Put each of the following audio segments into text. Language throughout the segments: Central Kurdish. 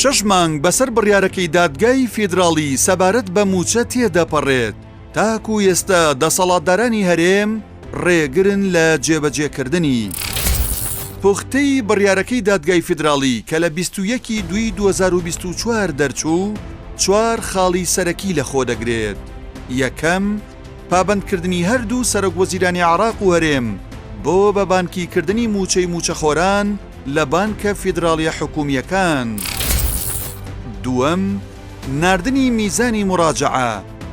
6 مانگ بەسەر بڕیارەکەی دادگای فیدراڵی سەبارەت بە موچە تێدەپەڕێت. تاکو ئێستا دەسەڵاتدارانی هەرێم ڕێگرن لە جێبەجێکردنی پوختەی بڕیارەکەی دادگای فیدراڵی کە لە 21/2/2024 دەرچوو 4 خاڵی سەرەکی لەخۆ دەگرێت. یەکەم، پابەندکردنی هەردوو سەرۆکوەزیرانی عێراق و هەرێم بۆ بە بانکیکردنی موچەی موچەخۆران لە بانکە فیدراڵیە حکومیەکان. دووەم، ناردنی میزانی مراجعە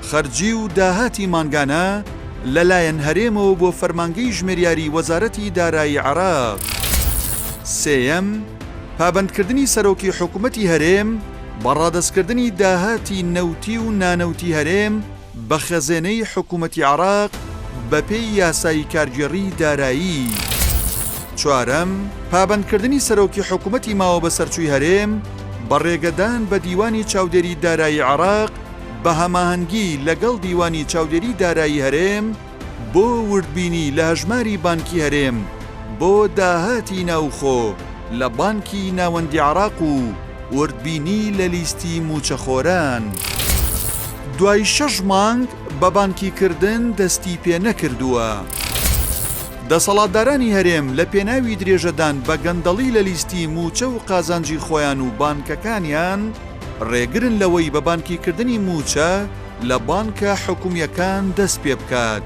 خەرجی و داهاتی مانگانە لەلایەن هەرێمەوە بۆ فەرمانگەی ژمێریاری وەزارەتی دارایی عێراق. سێیەم، پابەندکردنی سەرۆکی حکوومەتی هەرێم بە ڕادەستکردنی داهاتی نەوتی و نانەوتی هەرێم بە خەزێنەی حکوومەتی عێراق بەپێی یاسای کارگێڕی دارایی. چوارەم، پابەندکردنی سەرۆکی حکوومەتی ماوە بە سەرچووی هەرێم بە ڕێگەدان بە دیوانی چاودێری دارایی عێراق بە هەماهەنگی لەگەڵ دیوانی چاودێری دارایی هەرێم بۆ وردبینی لە هەژماری بانکی هەرێم بۆ داهاتی ناوخۆ لە بانکی ناوەندی عێراق و وردبینی لە لیستی موچەخۆران. دوای 6 مانگ بە بانکیکردن دەستی پێ نەکردووە. دەسەڵاتدارانی هەرێم لە پێناوی درێژەدان بە گەندەڵی لە لیستی موچە و قازانجی خۆیان و بانکەکانیان ڕێگرن لەوەی بە بانکیکردنی موچە لە بانکە حکومیەکان دەست پێ بکات.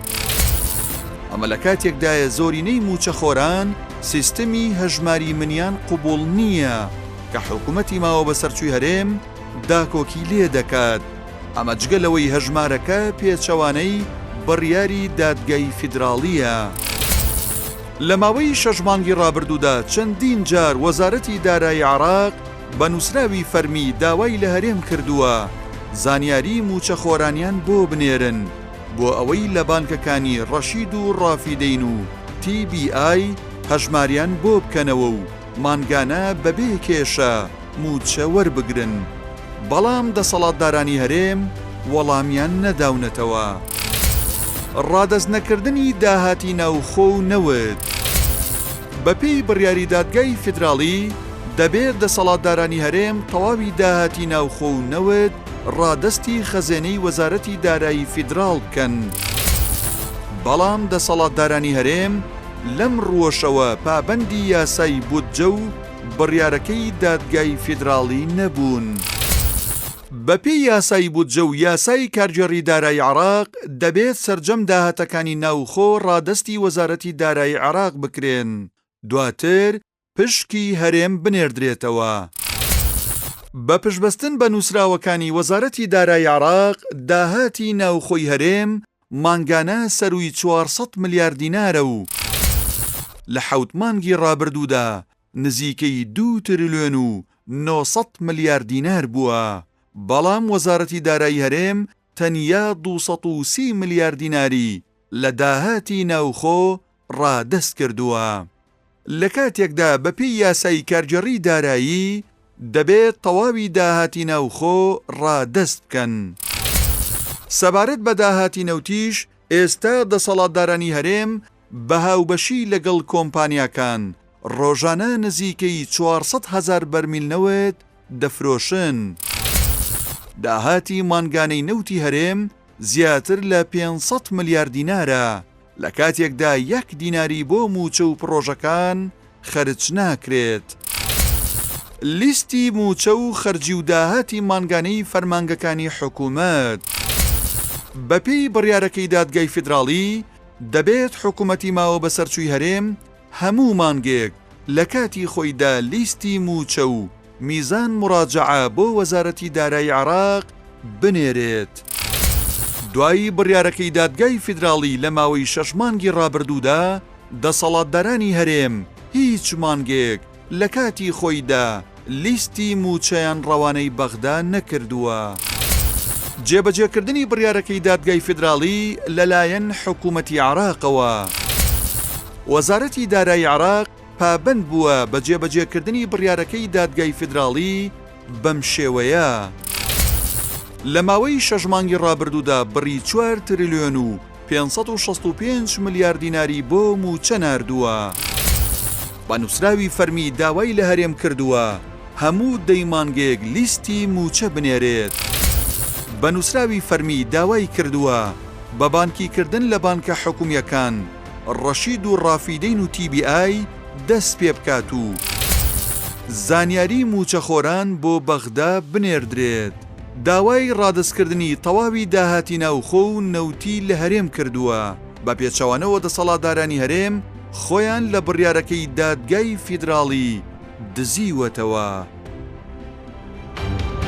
ئەمە لە کاتێکدایە زۆرینەی موچەخۆران سیستەمی هەژماری منیان قوبوڵ نییە کە حکوومەتی ماوە بە سەرچووی هەرێم داکۆکی لێ دەکات. ئەمە جگەلەوەی هەژمارەکە پێچەوانەی بڕیاری دادگای فیدراڵیە. لە ماوەی 6 مانگی ڕابردوودا چەندین جار وەزارەتی دارایی عێراق بە نووسراوی فەرمی داوای لە هەرێم کردووە زانیاری موچەخۆرانیان بۆ بنێرن بۆ ئەوەی لە بانکەکانی ڕەشید و ڕافیدەین و TBI هەژماریان بۆ بکەنەوە و مانگانە بەبێ کێشە موچە وەربگرن. بەڵام دەسەڵاتدارانی هەرێم وەڵامیان نەداونەتەوە. ڕادەست نەکردنی داهاتی ناوخۆ و نەوت. بەپێی بڕیاری دادگای فیدراڵی دەبێت دەسەڵاتدارانی هەرێم تەواوی داهاتی ناوخۆ و نەوت ڕادەستی خەزێنەی وەزارەتی دارایی فیدراڵ بکەن. بەڵام دەسەڵاتدارانی هەرێم لەم ڕوەشەوە پابەندی یاسای بودجە و بڕیارەکەی دادگای فیدراڵی نەبوون. بەپێی یاسای بودجە و یاسای کارگێڕی دارایی عێراق دەبێت سەرجەم داهاتەکانی ناوخۆ ڕادەستی وەزارەتی دارایی عێراق بکرێن، دواتر پشکی هەرێم بنێردرێتەوە. بە پشبەستن بە نووسراوەکانی وەزارەتی دارایی عێراق داهاتی ناوخۆی هەرێم مانگانە سەروی 400 ملیارد دینارە و لە 7 مانگی ڕابردوودا نزیکەی 2 تریلیۆن و 900 ملیارد دینار بووە. بەڵام وەزارەتی دارایی هەرێم تەنیا 230 ملیارد دیناری لە داهاتی ناوخۆ ڕادەست کردووە. لە کاتێکدا بەپێی یاسای کارگێڕی دارایی دەبێت تەواوی داهاتی ناوخۆ ڕادەست بکەن. سەبارەت بە داهاتی نەوتیش ئێستا دەسەڵاتدارانی هەرێم بە هاوبەشی لەگەڵ کۆمپانیاکان ڕۆژانە نزیکەی 400,000 بەرمیل نەوت دەفرۆشن. داهاتی مانگانەی نەوتی هەرێم زیاتر لە 500 ملیارد دینارە لە کاتێکدا 1 دیناری بۆ موچە و پرۆژەکان خەرج ناکرێت. لیستی موچە و خەرجی و داهاتی مانگانەی فەرمانگەکانی حکوومەت. بەپێی بڕیارەکەی دادگای فیدراڵی دەبێت حکوومەتی ماوە بە سەرچووی هەرێم هەموو مانگێک لە کاتی خۆیدا لیستی موچە و میزان مراجعە بۆ وەزارەتی دارایی عێراق بنێرێت. دوایی بڕیارەکەی دادگای فیدراڵی لە ماوەی 6 مانگی ڕابردوودا دەسەڵاتدارانی هەرێم هیچ مانگێک لە کاتی خۆیدا لیستی موچەیان ڕەوانەی بەغدا نەکردووە. جێبەجێکردنی بڕیارەکەی دادگای فیدراڵی لەلایەن حکوومەتی عێراقەوە. وەزارەتی دارایی عێراق پابەند بووە بە جێبەجێکردنی بڕیارەکەی دادگای فیدراڵی بەم شێوەیە. لە ماوەی 6 مانگی ڕابردوودا بڕی 4 تریلیۆن و 565 ملیارد دیناری بۆ موچە ناردووە. بە نووسراوی فەرمی داوای لە هەرێم کردووە هەموو دەیمانگێک لیستی موچە بنێرێت. بە نووسراوی فەرمی داوای کردووە بە بانکیکردن لە بانکە حکوومیەکان ڕەشید و ڕافیدەین و TBI دەست پێ بکات و زانیاری موچەخۆران بۆ بەغدا بنێردرێت. داوای ڕادستکردنی تەواوی داهاتی ناوخۆ و نەوتی لە هەرێم کردووە. بە پێچەوانەوە دەسەڵاتدارانی هەرێم خۆیان لە بڕیارەکەی دادگای فیدراڵی دزیوەتەوە.